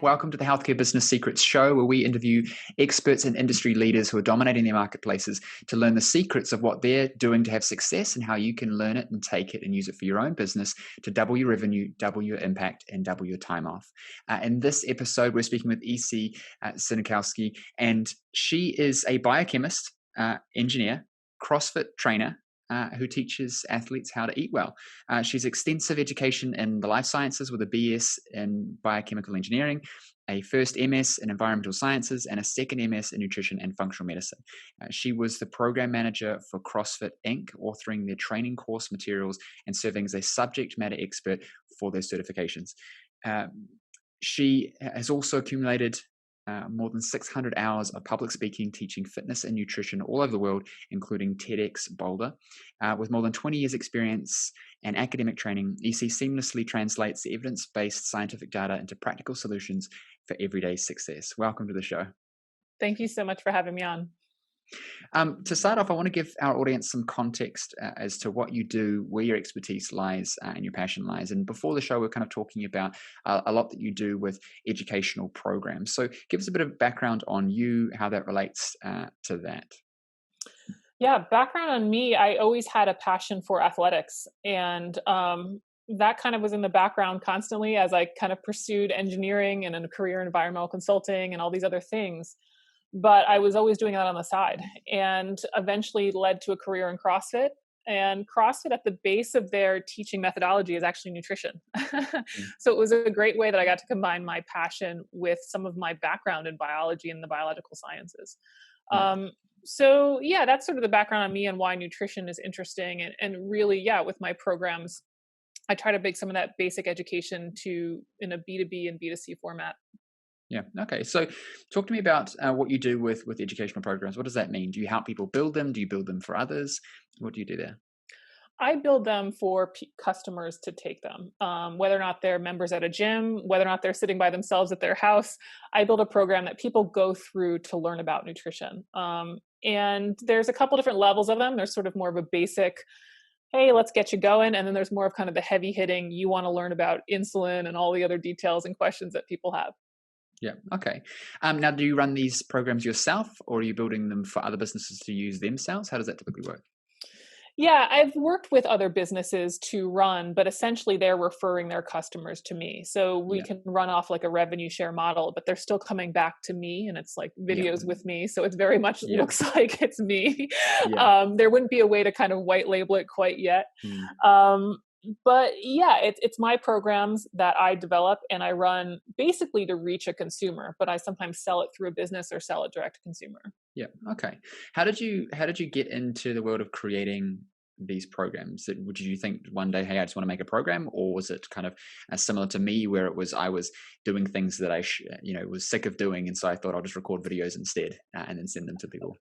Welcome to the Healthcare Business Secrets Show, where we interview experts and industry leaders who are dominating their marketplaces to learn the secrets of what they're doing to have success and how you can learn it and take it and use it for your own business to double your revenue, double your impact, and double your time off. In this episode, we're speaking with Eva Synkowski, and she is a biochemist, engineer, CrossFit trainer, who teaches athletes how to eat well. She's extensive education in the life sciences with a BS in biochemical engineering, a first MS in environmental sciences, and a second MS in nutrition and functional medicine. She was the program manager for CrossFit Inc., authoring their training course materials and serving as a subject matter expert for their certifications. She has also accumulated more than 600 hours of public speaking, teaching fitness and nutrition all over the world, including TEDx Boulder. With more than 20 years experience and academic training, EC seamlessly translates the evidence-based scientific data into practical solutions for everyday success. Welcome to the show. Thank you so much for having me on. To start off, I want to give our audience some context as to what you do, where your expertise lies, and your passion lies. And before the show, we're kind of talking about a lot that you do with educational programs. So give us a bit of background on you, how that relates to that. Yeah, background on me, I always had a passion for athletics. And that kind of was in the background constantly as I kind of pursued engineering and a career in environmental consulting and all these other things. But I was always doing that on the side, and eventually led to a career in CrossFit. And CrossFit, at the base of their teaching methodology, is actually nutrition. So it was a great way that I got to combine my passion with some of my background in biology and the biological sciences. So yeah, that's sort of the background on me and why nutrition is interesting. And really, yeah, with my programs, I try to bake some of that basic education in a B2B and B2C format. Yeah. Okay. So talk to me about what you do with educational programs. What does that mean? Do you help people build them? Do you build them for others? What do you do there? I build them for customers to take them, whether or not they're members at a gym, whether or not they're sitting by themselves at their house. I build a program that people go through to learn about nutrition. And there's a couple different levels of them. There's sort of more of a basic, hey, let's get you going. And then there's more of kind of the heavy hitting, you want to learn about insulin and all the other details and questions that people have. Yeah. Okay. Now, do you run these programs yourself, or are you building them for other businesses to use themselves? How does that typically work? Yeah, I've worked with other businesses to run, but essentially they're referring their customers to me. So we can run off like a revenue share model, but they're still coming back to me, and it's like videos with me. So it's very much looks like it's me. There wouldn't be a way to kind of white label it quite yet. But yeah, it's my programs that I develop and I run basically to reach a consumer, but I sometimes sell it through a business or sell it direct to consumer. Yeah. Okay. How did you get into the world of creating these programs? Did you think one day, hey, I just want to make a program, or was it kind of similar to me, where I was doing things that I was sick of doing, and so I thought I'll just record videos instead and then send them to people?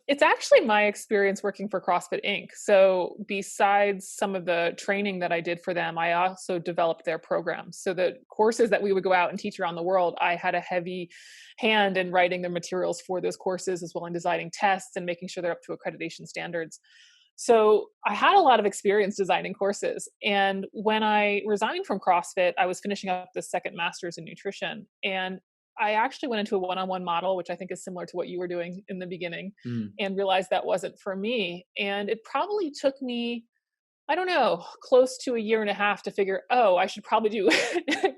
It's actually my experience working for CrossFit Inc. So besides some of the training that I did for them, I also developed their programs. So the courses that we would go out and teach around the world, I had a heavy hand in writing the materials for those courses, as well as designing tests and making sure they're up to accreditation standards. So I had a lot of experience designing courses. And when I resigned from CrossFit, I was finishing up the second master's in nutrition. And I actually went into a one-on-one model, which I think is similar to what you were doing in the beginning, and realized that wasn't for me. And it probably took me, I don't know, close to a year and a half to figure, I should probably do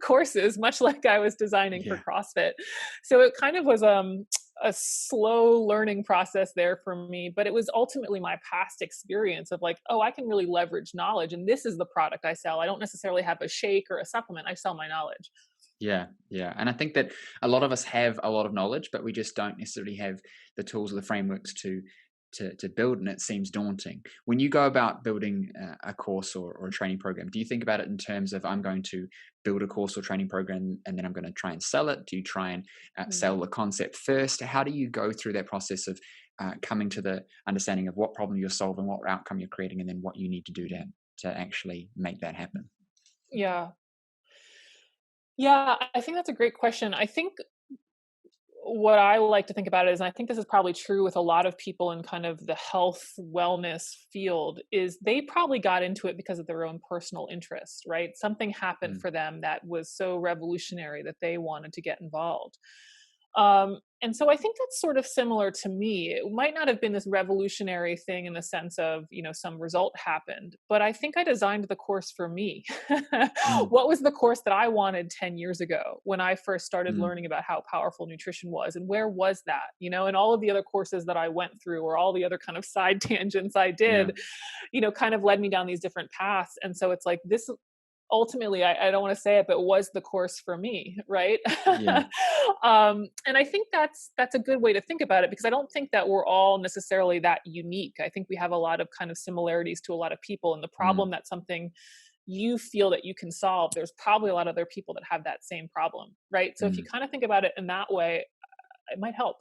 courses, much like I was designing for CrossFit. So it kind of was a slow learning process there for me, but it was ultimately my past experience of like, I can really leverage knowledge, and this is the product I sell. I don't necessarily have a shake or a supplement. I sell my knowledge. Yeah. And I think that a lot of us have a lot of knowledge, but we just don't necessarily have the tools or the frameworks to build, and it seems daunting. When you go about building a course or a training program, do you think about it in terms of, I'm going to build a course or training program and then I'm going to try and sell it? Do you try and sell the concept first? How do you go through that process of coming to the understanding of what problem you're solving, what outcome you're creating, and then what you need to do to actually make that happen? Yeah, I think that's a great question. I think what I like to think about it is, and I think this is probably true with a lot of people in kind of the health wellness field, is they probably got into it because of their own personal interest, right? Something happened Mm, for them that was so revolutionary that they wanted to get involved. And so I think that's sort of similar to me. It might not have been this revolutionary thing in the sense of, some result happened, but I think I designed the course for me. mm, What was the course that I wanted 10 years ago when I first started mm. learning about how powerful nutrition was? And where was that? And all of the other courses that I went through, or all the other kind of side tangents I Yeah, did, kind of led me down these different paths. And so it's like this ultimately, I don't want to say it, but was the course for me, right? yeah. And I think that's a good way to think about it, because I don't think that we're all necessarily that unique. I think we have a lot of kind of similarities to a lot of people, and the Mm, problem that something you feel that you can solve, there's probably a lot of other people that have that same problem, right? So if you mm. kind of think about it in that way, it might help.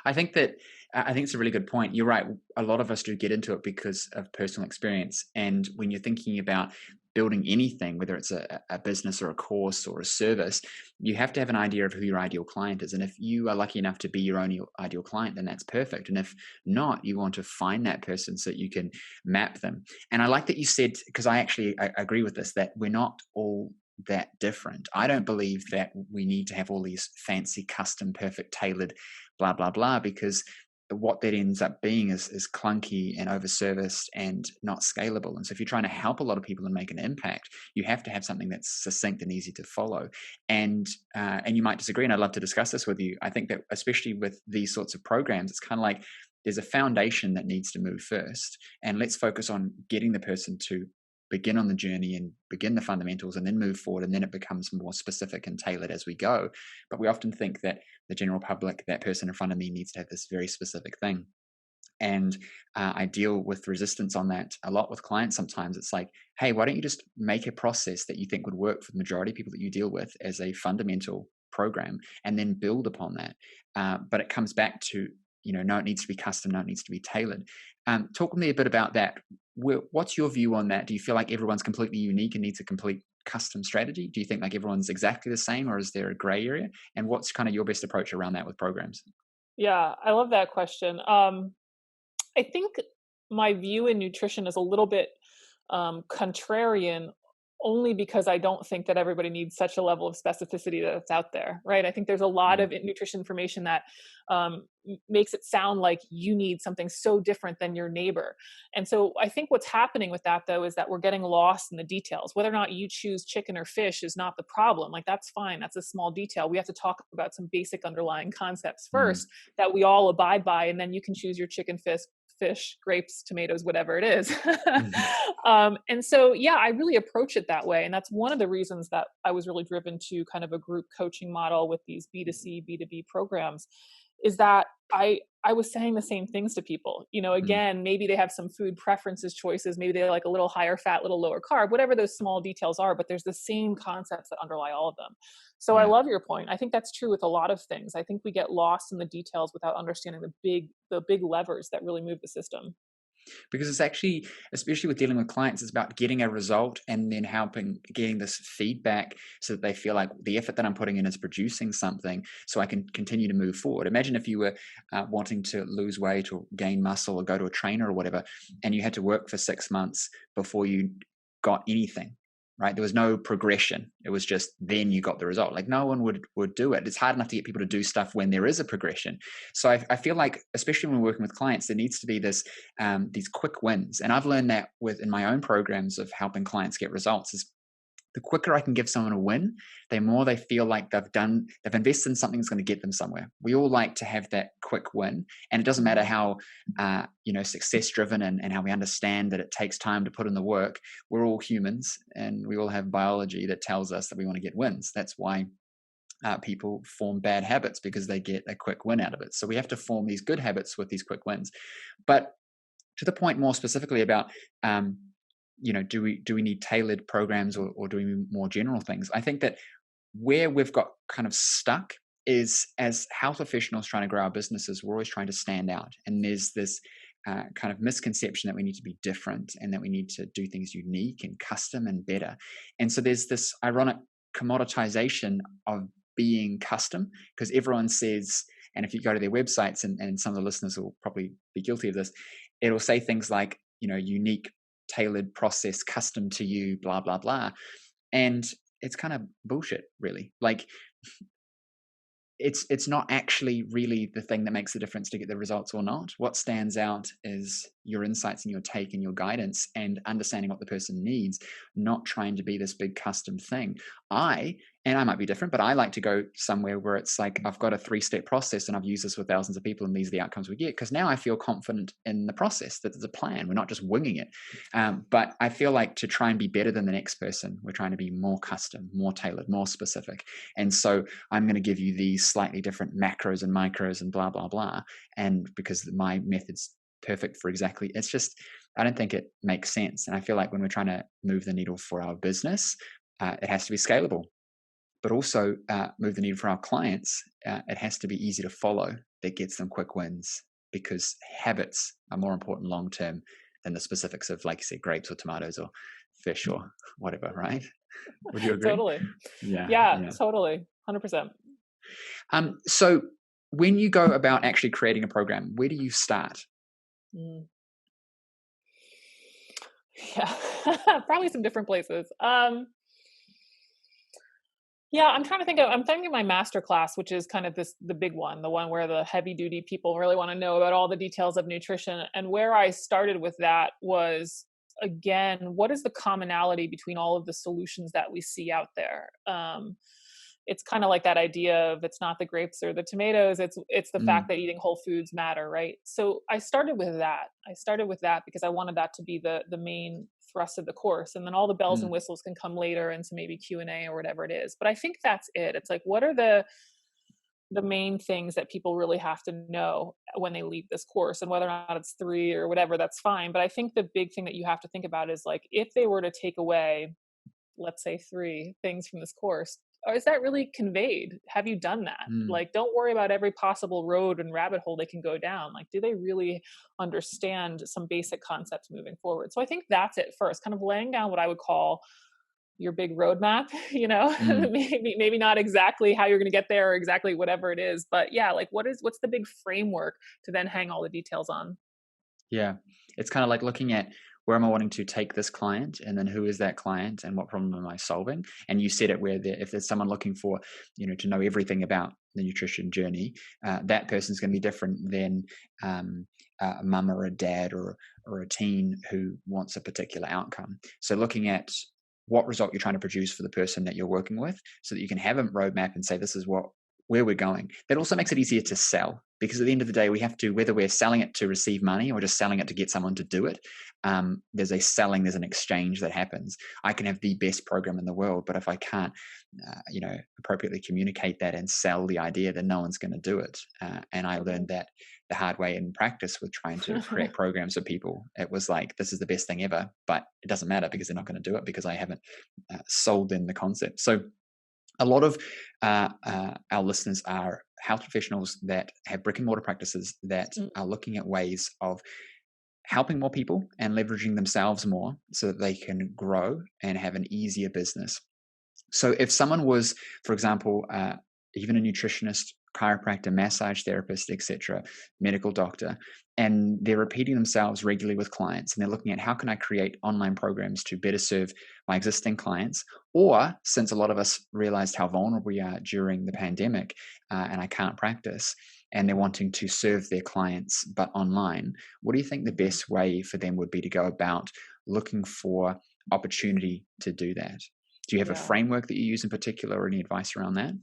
I think that I think it's a really good point. You're right. A lot of us do get into it because of personal experience. And when you're thinking about building anything, whether it's a business or a course or a service, you have to have an idea of who your ideal client is. And if you are lucky enough to be your own ideal client, then that's perfect. And if not, you want to find that person so that you can map them. And I like that you said, because I agree with this, that we're not all that different. I don't believe that we need to have all these fancy, custom, perfect, tailored blah blah blah, because what that ends up being is clunky and overserviced and not scalable. And so if you're trying to help a lot of people and make an impact, you have to have something that's succinct and easy to follow. And you might disagree, and I'd love to discuss this with you. I think that especially with these sorts of programs, it's kind of like there's a foundation that needs to move first, and let's focus on getting the person to begin on the journey and begin the fundamentals and then move forward, and then it becomes more specific and tailored as we go. But we often think that the general public, that person in front of me needs to have this very specific thing. And I deal with resistance on that a lot with clients. Sometimes it's like, hey, why don't you just make a process that you think would work for the majority of people that you deal with as a fundamental program, and then build upon that. But it comes back to, no, it needs to be custom, no, it needs to be tailored. Talk with me a bit about that. What's your view on that? Do you feel like everyone's completely unique and needs a complete custom strategy? Do you think like everyone's exactly the same, or is there a gray area? And what's kind of your best approach around that with programs? Yeah, I love that question. I think my view in nutrition is a little bit contrarian, only because I don't think that everybody needs such a level of specificity that's out there, right? I think there's a lot Mm, of nutrition information that makes it sound like you need something so different than your neighbor. And so I think what's happening with that, though, is that we're getting lost in the details. Whether or not you choose chicken or fish is not the problem. Like, that's fine. That's a small detail. We have to talk about some basic underlying concepts mm, first that we all abide by, and then you can choose your chicken, fish, grapes, tomatoes, whatever it is. mhm, And so, yeah, I really approach it that way. And that's one of the reasons that I was really driven to kind of a group coaching model with these B2C, B2B programs, is that I was saying the same things to people. mm, Again, maybe they have some food preferences choices, maybe they like a little higher fat, little lower carb, whatever those small details are, but there's the same concepts that underlie all of them. So I yeah. love your point. I think that's true with a lot of things. I think we get lost in the details without understanding the big levers that really move the system. Because it's actually, especially with dealing with clients, it's about getting a result and then helping getting this feedback so that they feel like the effort that I'm putting in is producing something, so I can continue to move forward. Imagine if you were wanting to lose weight or gain muscle or go to a trainer or whatever, and you had to work for 6 months before you got anything. Right, there was no progression. It was just then you got the result. Like no one would do it. It's hard enough to get people to do stuff when there is a progression. So I feel like, especially when we're working with clients, there needs to be this these quick wins. And I've learned that in my own programs of helping clients get results is the quicker I can give someone a win, the more they feel like they've invested in something that's going to get them somewhere. We all like to have that quick win, and it doesn't matter Mhm. how success driven and how we understand that it takes time to put in the work. We're all humans, and we all have biology that tells us that we want to get wins. That's why people form bad habits, because they get a quick win out of it. So we have to form these good habits with these quick wins. But to the point more specifically about um, do we need tailored programs, or do we need more general things? I think that where we've got kind of stuck is, as health professionals trying to grow our businesses, we're always trying to stand out, and there's this kind of misconception that we need to be different and that we need to do things unique and custom and better. And so there's this ironic commoditization of being custom, because everyone says, and if you go to their websites, and some of the listeners will probably be guilty of this, it'll say things like, unique, tailored process, custom to you, blah, blah, blah. And it's kind of bullshit, really. Like, it's not actually really the thing that makes the difference to get the results or not. What stands out is your insights and your take and your guidance and understanding what the person needs, not trying to be this big custom thing. And I might be different, but I like to go somewhere where it's like, I've got a 3-step process and I've used this with thousands of people and these are the outcomes we get. Because now I feel confident in the process, that there's a plan. We're not just winging it. But I feel like to try and be better than the next person, we're trying to be more custom, more tailored, more specific. And so I'm going to give you these slightly different macros and micros and blah, blah, blah. And because my method's perfect for exactly, it's just, I don't think it makes sense. And I feel like when we're trying to move the needle for our business, it has to be scalable, but also move the needle for our clients. It has to be easy to follow, that gets them quick wins, because habits are more important long-term than the specifics of, like you said, grapes or tomatoes or fish or whatever, right? Would you agree? Totally. Yeah. Totally. 100%. So when you go about actually creating a program, where do you start? Yeah, probably some different places. Yeah, I'm thinking of my master class, which is kind of the big one, the one where the heavy duty people really want to know about all the details of nutrition. And where I started with that was, again, what is the commonality between all of the solutions that we see out there? It's kind of like that idea of, it's not the grapes or the tomatoes, it's the fact that eating whole foods matter, right? So I started with that because I wanted that to be the main thrust of the course, and then all the bells and whistles can come later into maybe Q&A or whatever it is. But I think that's it. It's like, what are the main things that people really have to know when they leave this course? And whether or not it's 3 or whatever, that's fine. But I think the big thing that you have to think about is, like, if they were to take away, let's say, 3 things from this course, or is that really conveyed? Have you done that? Like, don't worry about every possible road and rabbit hole they can go down. Like, do they really understand some basic concepts moving forward? So I think that's it first, kind of laying down what I would call your big roadmap, maybe not exactly how you're going to get there or exactly whatever it is, but yeah, like, what's the big framework to then hang all the details on? Yeah. It's kind of like looking at, where am I wanting to take this client, and then who is that client and what problem am I solving? And you said it, where if there's someone looking for, to know everything about the nutrition journey, that person's going to be different than a mum or a dad or a teen who wants a particular outcome. So looking at what result you're trying to produce for the person that you're working with, so that you can have a roadmap and say, this is where we're going. That also makes it easier to sell, because at the end of the day, we have to, whether we're selling it to receive money or just selling it to get someone to do it, there's an exchange that happens. I can have the best program in the world, but if I can't, appropriately communicate that and sell the idea, then no one's going to do it. And I learned that the hard way in practice with trying to create programs for people. It was like, this is the best thing ever, but it doesn't matter, because they're not going to do it, because I haven't sold them the concept. So a lot of our listeners are health professionals that have brick and mortar practices that are looking at ways of helping more people and leveraging themselves more, so that they can grow and have an easier business. So if someone was, for example, even a nutritionist, chiropractor, massage therapist, etc., medical doctor, and they're repeating themselves regularly with clients, and they're looking at, how can I create online programs to better serve my existing clients? Or, since a lot of us realized how vulnerable we are during the pandemic, and I can't practice, and they're wanting to serve their clients but online, what do you think the best way for them would be to go about looking for opportunity to do that? Do you have a framework that you use in particular, or any advice around that?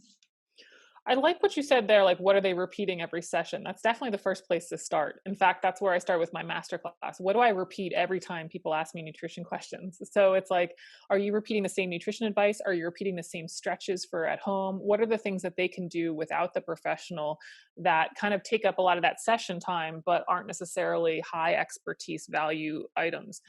I like what you said there, like, what are they repeating every session? That's definitely the first place to start. In fact, that's where I start with my masterclass. What do I repeat every time people ask me nutrition questions? So it's like, are you repeating the same nutrition advice? Are you repeating the same stretches for at home? What are the things that they can do without the professional that kind of take up a lot of that session time, but aren't necessarily high expertise value items?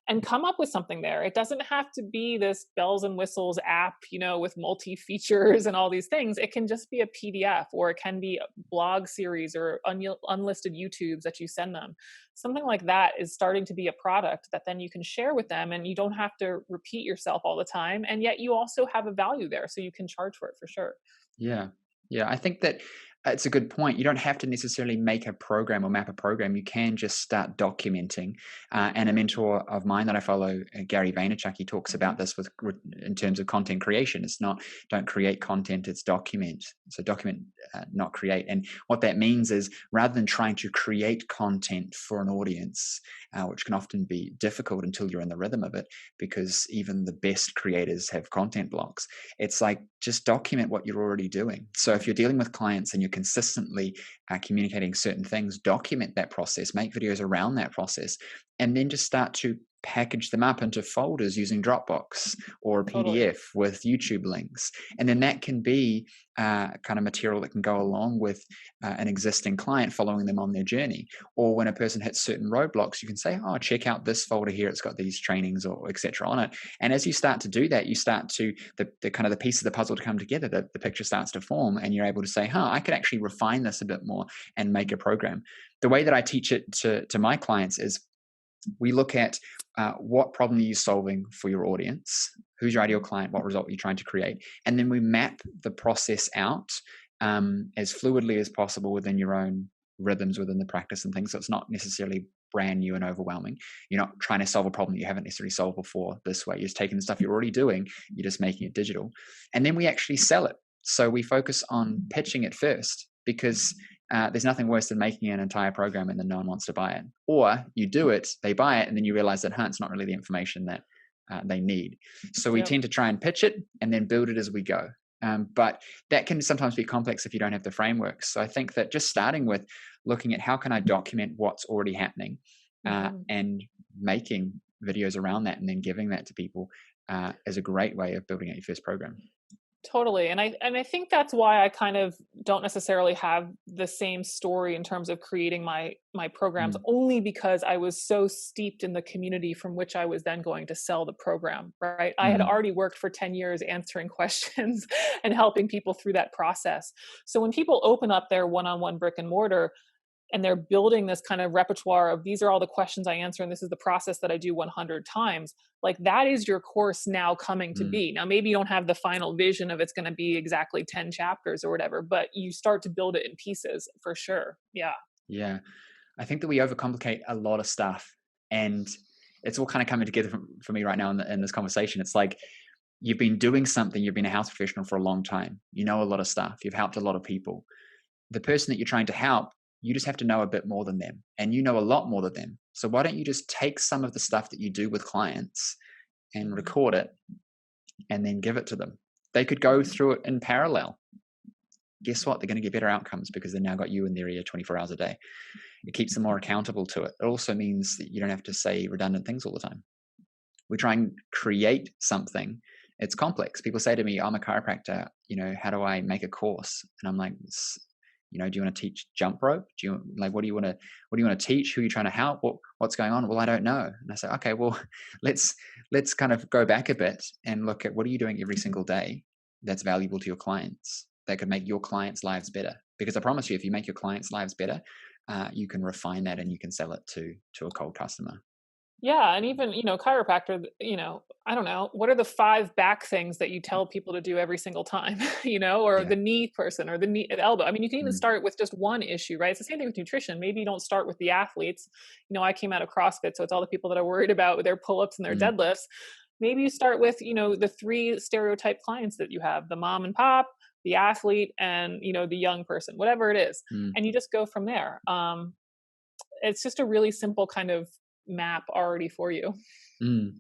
And come up with something there. It doesn't have to be this bells and whistles app, with multi features and all these things. It can just be a PDF, or it can be a blog series or unlisted YouTubes that you send them. Something like that is starting to be a product that then you can share with them, and you don't have to repeat yourself all the time. And yet you also have a value there, so you can charge for it for sure. Yeah. Yeah. I think that it's a good point. You don't have to necessarily make a program or map a program. You can just start documenting. And a mentor of mine that I follow, Gary Vaynerchuk, he talks about this in terms of content creation. It's not don't create content; it's document. So document, not create. And what that means is rather than trying to create content for an audience, which can often be difficult until you're in the rhythm of it, because even the best creators have content blocks. It's like just document what you're already doing. So if you're dealing with clients and you're consistently communicating certain things, document that process, make videos around that process, and then just start to package them up into folders using Dropbox or a Totally. PDF with YouTube links. And then that can be kind of material that can go along with an existing client, following them on their journey. Or when a person hits certain roadblocks, you can say, oh, check out this folder here. It's got these trainings or etc. on it. And as you start to do that, you start to the kind of the piece of the puzzle to come together, the picture starts to form, and you're able to say, I could actually refine this a bit more and make a program. The way that I teach it to my clients is we look at what problem are you solving for your audience, who's your ideal client, what result are you trying to create, and then we map the process out as fluidly as possible within your own rhythms, within the practice and things. So it's not necessarily brand new and overwhelming. You're not trying to solve a problem that you haven't necessarily solved before this way. You're just taking the stuff you're already doing, you're just making it digital. And then we actually sell it. So we focus on pitching it first, because there's nothing worse than making an entire program and then no one wants to buy it. Or you do it, they buy it, and then you realize that it's not really the information that they need. So we Yep. tend to try and pitch it and then build it as we go. But that can sometimes be complex if you don't have the framework. So I think that just starting with looking at how can I document what's already happening, Mhm. and making videos around that and then giving that to people is a great way of building out your first program. Totally. And I think that's why I kind of don't necessarily have the same story in terms of creating my programs, Mm, only because I was so steeped in the community from which I was then going to sell the program, right? I had mm, already worked for 10 years answering questions and helping people through that process. So when people open up their one-on-one brick and mortar, and they're building this kind of repertoire of these are all the questions I answer and this is the process that I do 100 times, like that is your course now coming to mm. be. Now maybe you don't have the final vision of it's going to be exactly 10 chapters or whatever, but you start to build it in pieces for sure. Yeah. Yeah. I think that we overcomplicate a lot of stuff, and it's all kind of coming together for me right now in this conversation. It's like you've been doing something, you've been a house professional for a long time, you know a lot of stuff, you've helped a lot of people. The person that you're trying to help, you just have to know a bit more than them, and you know a lot more than them. So why don't you just take some of the stuff that you do with clients and Mhm. record it and then give it to them? They could go Mhm. through it in parallel. Guess what? They're going to get better outcomes because they've now got you in their ear 24 hours a day. It keeps them more accountable to it. It also means that you don't have to say redundant things all the time. We try and create something. It's complex. People say to me, I'm a chiropractor, how do I make a course? And I'm like, do you want to teach jump rope? Do you like, what do you want to teach? Who are you trying to help? What's going on? Well, I don't know. And I say, okay, well, let's kind of go back a bit and look at what are you doing every single day that's valuable to your clients, that could make your clients' lives better. Because I promise you, if you make your clients' lives better, you can refine that and you can sell it to a cold customer. Yeah, and even, chiropractor, I don't know, what are the 5 back things that you tell people to do every single time, or Yeah. the knee person or the elbow. I mean, you can even Mm, start with just one issue, right? It's the same thing with nutrition. Maybe you don't start with the athletes. I came out of CrossFit, so it's all the people that are worried about their pull-ups and their mm, deadlifts. Maybe you start with, the 3 stereotype clients that you have, the mom and pop, the athlete, and, the young person, whatever it is. mm, And you just go from there. It's just a really simple kind of map already for you. mm.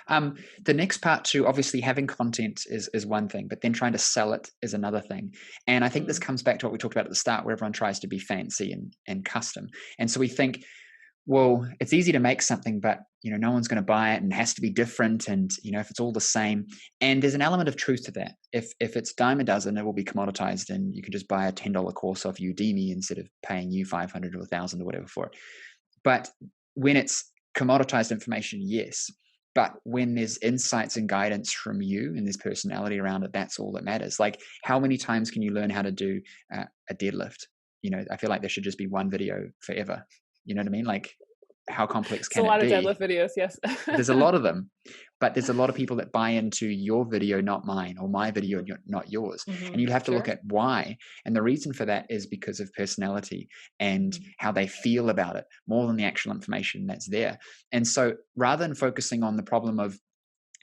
The next part too, obviously having content is one thing, but then trying to sell it is another thing. And I think this Mm. comes back to what we talked about at the start, where everyone tries to be fancy and custom. And so we think, well, it's easy to make something, but no one's going to buy it and it has to be different. And if it's all the same, and there's an element of truth to that. If it's dime a dozen, it will be commoditized, and you can just buy a $10 course off Udemy instead of paying you 500 or 1,000 or whatever for it. But when it's commoditized information, yes. But when there's insights and guidance from you and there's personality around it, that's all that matters. Like, how many times can you learn how to do a deadlift? I feel like there should just be one video forever. You know what I mean? Like, how complex It's a can it lot of be? deadlift videos, yes. There's a lot of them, but there's a lot of people that buy into your video, not mine, or my video, not yours. And Mhm. you'll have to look Sure. at why. And the reason for that is because of personality and Mhm. how they feel about it more than the actual information that's there. And so rather than focusing on the problem of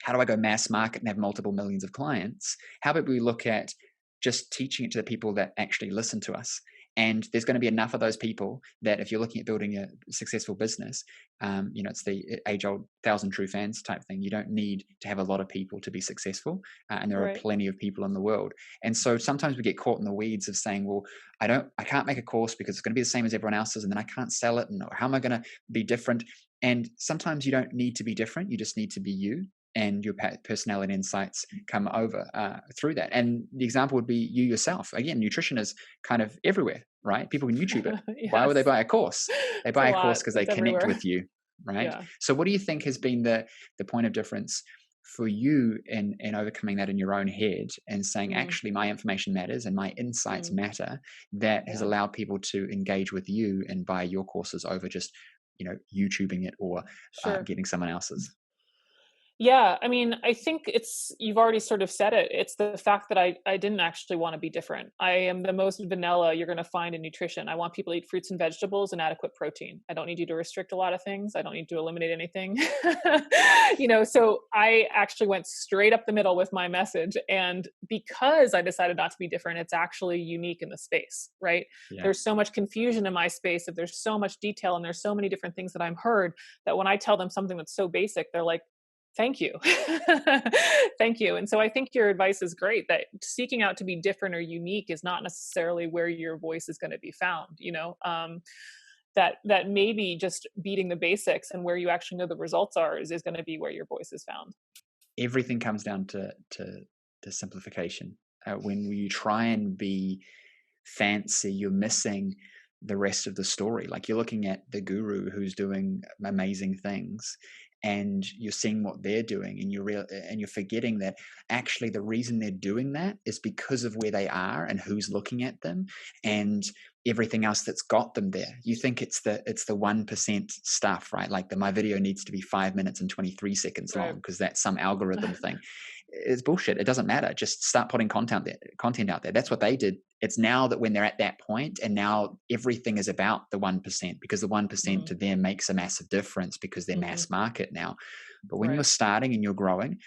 how do I go mass market and have multiple millions of clients, how about we look at just teaching it to the people that actually listen to us? And there's going to be enough of those people that if you're looking at building a successful business, it's the age-old thousand true fans type thing. You don't need to have a lot of people to be successful, and there are Right. plenty of people in the world. And so sometimes we get caught in the weeds of saying, "Well, I can't make a course because it's going to be the same as everyone else's, and then I can't sell it, and how am I going to be different?" And sometimes you don't need to be different; you just need to be you, and your personality insights come over through that. And the example would be you yourself. Again, nutrition is kind of everywhere, right? People can YouTube it. Why would they Yes. buy a course? They It's a buy a course lot. because they It's connect everywhere. with you, right? Yeah. So what do you think has been the point of difference for you in overcoming that in your own head and saying, Mm, actually, my information matters and my insights mm, matter, that has yeah. allowed people to engage with you and buy your courses over just, YouTubing it or Sure. getting someone else's? Yeah, I mean, I think you've already sort of said it. It's the fact that I didn't actually want to be different. I am the most vanilla you're going to find in nutrition. I want people to eat fruits and vegetables and adequate protein. I don't need you to restrict a lot of things. I don't need to eliminate anything. So I actually went straight up the middle with my message. And because I decided not to be different, it's actually unique in the space, right? Yeah. There's so much confusion in my space. If there's so much detail and there's so many different things that I'm heard, that when I tell them something that's so basic, they're like, thank you. Thank you. And so I think your advice is great, that seeking out to be different or unique is not necessarily where your voice is going to be found, that maybe just beating the basics and where you actually know the results are is going to be where your voice is found. Everything comes down to simplification. When you try and be fancy, you're missing the rest of the story. Like you're looking at the guru who's doing amazing things, and you're seeing what they're doing, and you're forgetting that actually the reason they're doing that is because of where they are and who's looking at them, and everything else that's got them there. You think it's the 1% stuff, right? Like my video needs to be 5 minutes and 23 seconds long Right. because that's some algorithm thing. It's bullshit. It doesn't matter. Just start putting content out there. That's what they did. It's now that when they're at that point, and now everything is about the 1%, because the 1% Hmm. to them makes a massive difference because they're Hmm. mass market now. But when you're Right. starting and you're growing,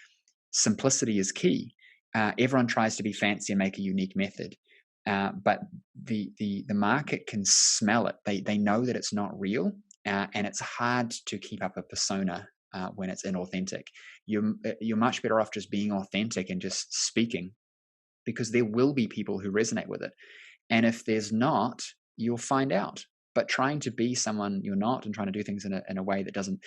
simplicity is key. Everyone tries to be fancy and make a unique method, but the market can smell it. They know that it's not real, and it's hard to keep up a persona when it's inauthentic. You're much better off just being authentic and just speaking, because there will be people who resonate with it. And if there's not, you'll find out. But trying to be someone you're not and trying to do things in a way that doesn't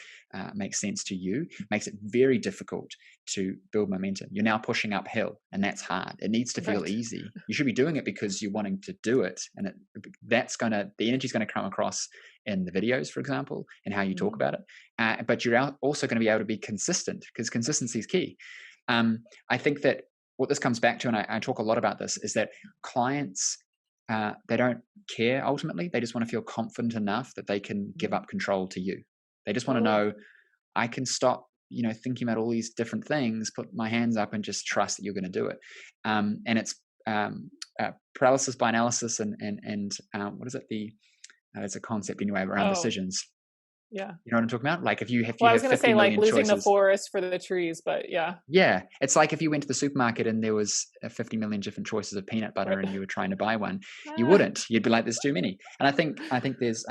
make sense to you makes it very difficult to build momentum. You're now pushing uphill, and that's hard. It needs to feel Right. easy. You should be doing it because you're wanting to do it, and the energy's going to come across in the videos, for example, and how you talk Hmm. about it. But you're also going to be able to be consistent, because consistency is key. I think that what this comes back to, and I talk a lot about this, is that clients, they don't care ultimately. They just want to feel confident enough that they can give Hmm. up control to you. They just want to Totally. know, I can stop, thinking about all these different things, put my hands up, and just trust that you're going to do it. And it's paralysis by analysis, and what is it? It's a concept anyway around Oh, decisions. yeah. You know what I'm talking about? Like if Well, you I was have going to 50 say like million losing the choices. forest for the trees, but yeah. Yeah, it's like if you went to the supermarket and there was 50 million different choices of peanut butter Right. and you were trying to buy one, you Ah. wouldn't. You'd be like, "There's too many." And I think there's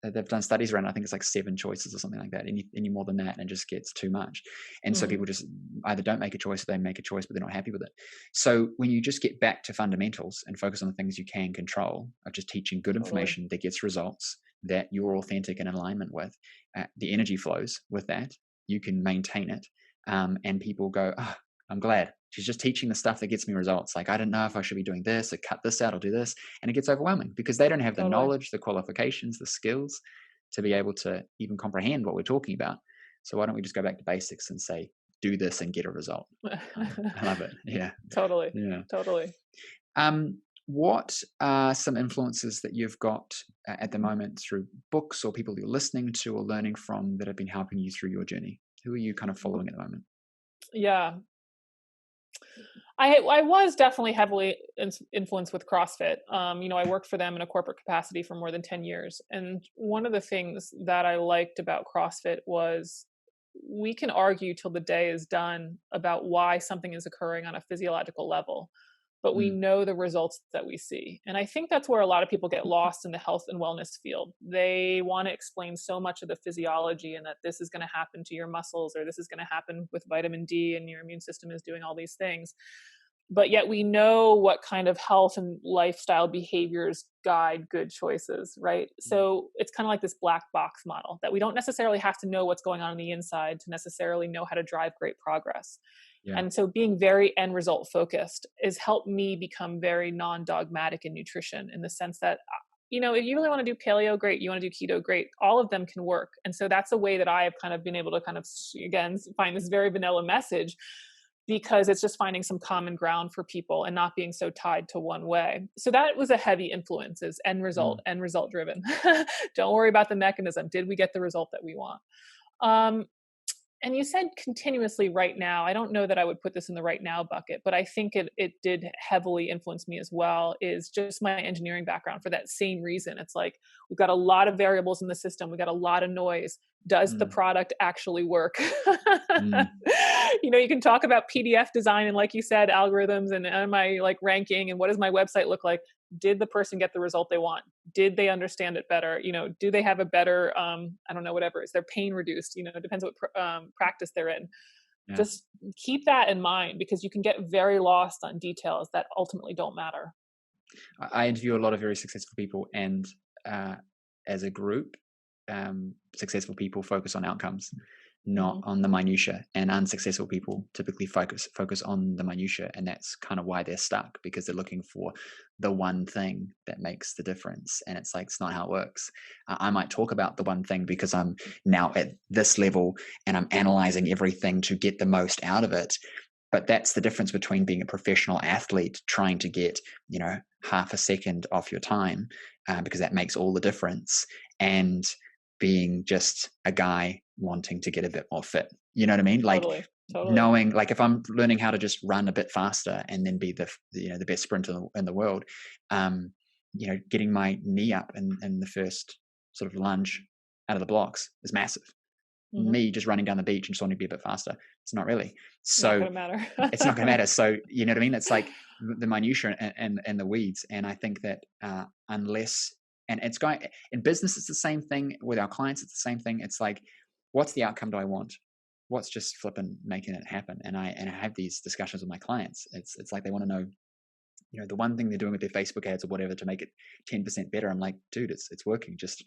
they've done studies around. I think it's like 7 choices or something like that. Any more than that, and it just gets too much. And so Hmm. people just either don't make a choice, or they make a choice but they're not happy with it. So when you just get back to fundamentals and focus on the things you can control, of just teaching good Totally. information that gets results, that you're authentic and in alignment with, the energy flows with that. You can maintain it, and people go, "Oh, I'm glad she's just teaching the stuff that gets me results. Like I don't know if I should be doing this or cut this out or do this," and it gets overwhelming because they don't have the Totally. knowledge, the qualifications, the skills to be able to even comprehend what we're talking about. So why don't we just go back to basics and say, do this and get a result? I love it. Yeah, Totally. yeah. Totally. Um, What are some influences that you've got at the moment through books or people you're listening to or learning from that have been helping you through your journey? Who are you kind of following at the moment? Yeah. I was definitely heavily influenced with CrossFit. I worked for them in a corporate capacity for more than 10 years. And one of the things that I liked about CrossFit was we can argue till the day is done about why something is occurring on a physiological level, but we Mm, know the results that we see. And I think that's where a lot of people get lost in the health and wellness field. They want to explain so much of the physiology and that this is going to happen to your muscles or this is going to happen with vitamin D and your immune system is doing all these things. But yet we know what kind of health and lifestyle behaviors guide good choices, right? mm, So it's kind of like this black box model that we don't necessarily have to know what's going on the inside to necessarily know how to drive great progress. yeah. And so being very end result focused has helped me become very non-dogmatic in nutrition, in the sense that if you really want to do paleo, great. You want to do keto, great. All of them can work. And so that's a way that I have kind of been able to kind of, again, find this very vanilla message, because it's just finding some common ground for people and not being so tied to one way. So that was a heavy influence, is Mm, end result driven. Don't worry about the mechanism. Did we get the result that we want? Um, and you said continuously right now. I don't know that I would put this in the right now bucket, but I think it did heavily influence me as well, is just my engineering background for that same reason. It's like, we've got a lot of variables in the system. We got a lot of noise. Does the mm, product actually work? mm, You can talk about PDF design and, like you said, algorithms and am I like ranking and what does my website look like? Did the person get the result they want? Did they understand it better? Do they have a better, I don't know, whatever, is their pain reduced? It depends what practice they're in. yeah. Just keep that in mind, because you can get very lost on details that ultimately don't matter. I interview a lot of very successful people, and uh, as a group, successful people focus on outcomes, not Hmm. on the minutia. And unsuccessful people typically focus on the minutia, and that's kind of why they're stuck, because they're looking for the one thing that makes the difference. And it's like, it's not how it works. I might talk about the one thing because I'm now at this level and I'm analyzing everything to get the most out of it. But that's the difference between being a professional athlete trying to get, half a second off your time, because that makes all the difference, and being just a guy wanting to get a bit more fit. You know what I mean? Like, Totally. Totally. knowing, like, if I'm learning how to just run a bit faster and then be the best sprinter in the world, um, getting my knee up in the first sort of lunge out of the blocks is massive. Hmm. Me just running down the beach and just wanting to be a bit faster, it's not really. Not So going to matter. it's not going to matter. So you know what I mean? It's like the minutia and the weeds. And I think that unless, and it's going in business, it's the same thing with our clients. It's the same thing. It's like, what's the outcome do I want? What's just flipping making it happen? And I have these discussions with my clients. It's like they want to know, the one thing they're doing with their Facebook ads or whatever to make it 10% better. I'm like, dude, it's working. Just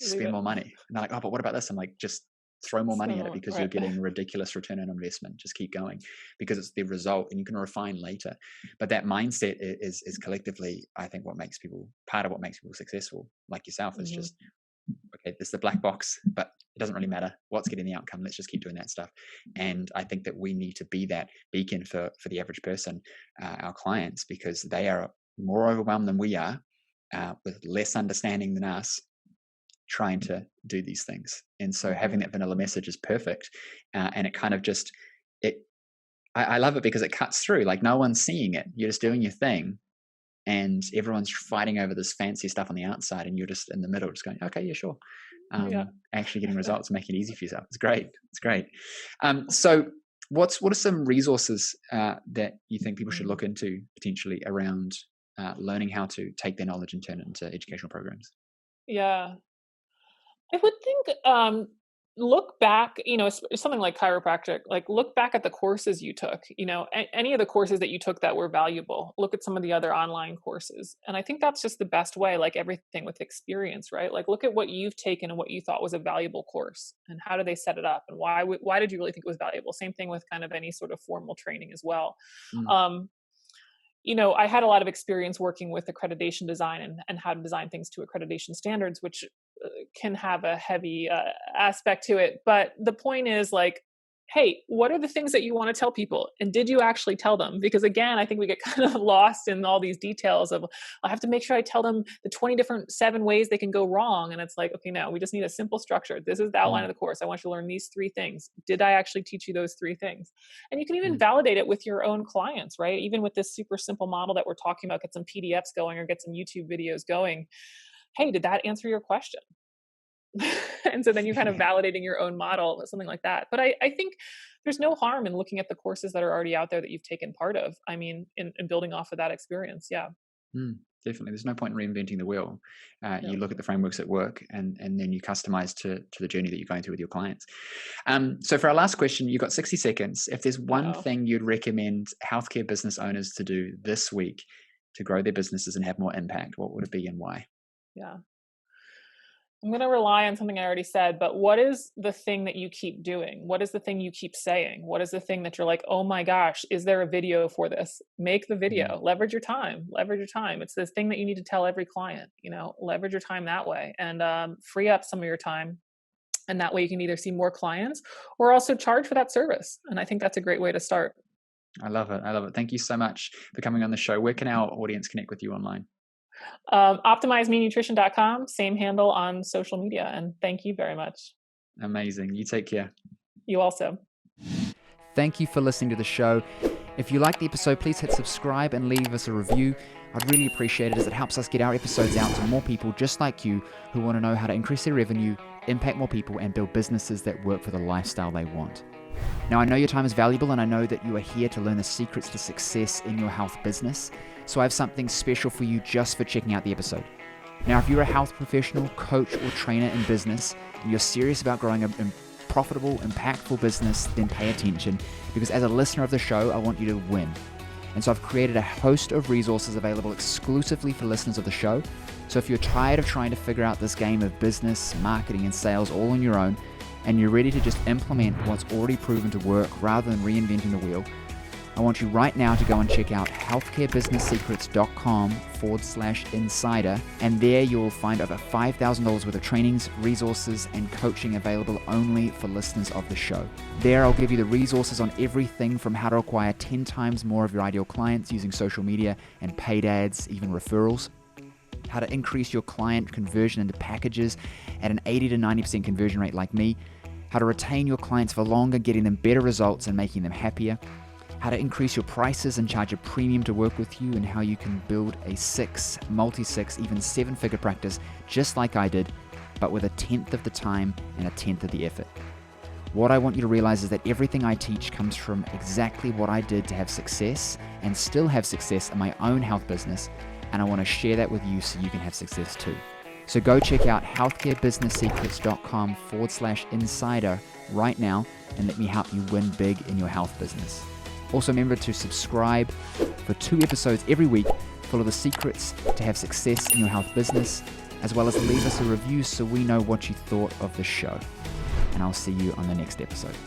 Leave spend it. more money. And they're like, oh, but what about this? I'm like, just throw more money at it, because you're Right. getting ridiculous return on investment. Just keep going, because it's the result and you can refine later. But that mindset is collectively, I think, part of what makes people successful, like yourself, is Hmm. just, okay, there's the black box, but it doesn't really matter what's getting the outcome. Let's just keep doing that stuff. And I think that we need to be that beacon for the average person, our clients, because they are more overwhelmed than we are, with less understanding than us, trying to do these things. And so Hmm. having that vanilla message is perfect. And it kind of just, it, I love it because it cuts through, like no one's seeing it. You're just doing your thing and everyone's fighting over this fancy stuff on the outside. And you're just in the middle, just going, okay, yeah, sure. Yeah. Actually getting results, making it easy for yourself. It's great. It's great. So what are some resources that you think people should Mhm. look into potentially around learning how to take their knowledge and turn it into educational programs? Yeah. I would think, look back, something like chiropractic, like look back at the courses you took, any of the courses that you took that were valuable. Look at some of the other online courses. And I think that's just the best way, like everything with experience, right? Like look at what you've taken and what you thought was a valuable course and how do they set it up and why did you really think it was valuable? Same thing with kind of any sort of formal training as well. Mm, Um, I had a lot of experience working with accreditation design and how to design things to accreditation standards, which can have a heavy aspect to it. But the point is, like, hey, what are the things that you want to tell people? And did you actually tell them? Because again, I think we get kind of lost in all these details of, I have to make sure I tell them the 20 different 7 ways they can go wrong. And it's like, okay, no, we just need a simple structure. This is the outline Mm, of the course. I want you to learn these 3 things. Did I actually teach you those 3 things? And you can even mm. validate it with your own clients, right? Even with this super simple model that we're talking about, get some PDFs going or get some YouTube videos going. Hey, did that answer your question? And so then you're kind of validating your own model with something like that. But I think there's no harm in looking at the courses that are already out there that you've taken part of. I mean, in building off of that experience. Yeah. Mm, definitely. There's no point in reinventing the wheel. You No. look at the frameworks that work and then you customize to the journey that you're going through with your clients. So for our last question, you've got 60 seconds. If there's one Uh-oh. thing you'd recommend healthcare business owners to do this week to grow their businesses and have more impact, what would it be and why? Yeah. I'm going to rely on something I already said, but what is the thing that you keep doing? What is the thing you keep saying? What is the thing that you're like, oh my gosh, is there a video for this? Make the Mm, video, leverage your time, leverage your time. It's the thing that you need to tell every client, leverage your time that way and free up some of your time. And that way you can either see more clients or also charge for that service. And I think that's a great way to start. I love it. I love it. Thank you so much for coming on the show. Where can our audience connect with you online? OptimizeMeNutrition.com, same handle on social media. And thank you very much. Amazing. You take care. You also. Thank you for listening to the show. If you like the episode, please hit subscribe and leave us a review. I'd really appreciate it as it helps us get our episodes out to more people just like you who want to know how to increase their revenue, impact more people, and build businesses that work for the lifestyle they want. Now, I know your time is valuable and I know that you are here to learn the secrets to success in your health business. So I have something special for you just for checking out the episode. Now, if you're a health professional, coach, or trainer in business, and you're serious about growing a profitable, impactful business, then pay attention, because as a listener of the show, I want you to win. And so I've created a host of resources available exclusively for listeners of the show. So if you're tired of trying to figure out this game of business, marketing, and sales all on your own, and you're ready to just implement what's already proven to work rather than reinventing the wheel, I want you right now to go and check out healthcarebusinesssecrets.com/insider, and there you'll find over $5,000 worth of trainings, resources, and coaching available only for listeners of the show. There I'll give you the resources on everything from how to acquire 10 times more of your ideal clients using social media and paid ads, even referrals, how to increase your client conversion into packages at an 80 to 90% conversion rate like me, how to retain your clients for longer, getting them better results and making them happier, how to increase your prices and charge a premium to work with you, and how you can build a 6, multi-6, even 7-figure practice just like I did, but with 1/10 of the time and 1/10 of the effort. What I want you to realize is that everything I teach comes from exactly what I did to have success and still have success in my own health business, and I want to share that with you so you can have success too. So go check out healthcarebusinesssecrets.com/insider right now and let me help you win big in your health business. Also remember to subscribe for 2 episodes every week full of the secrets to have success in your health business, as well as leave us a review so we know what you thought of the show. And I'll see you on the next episode.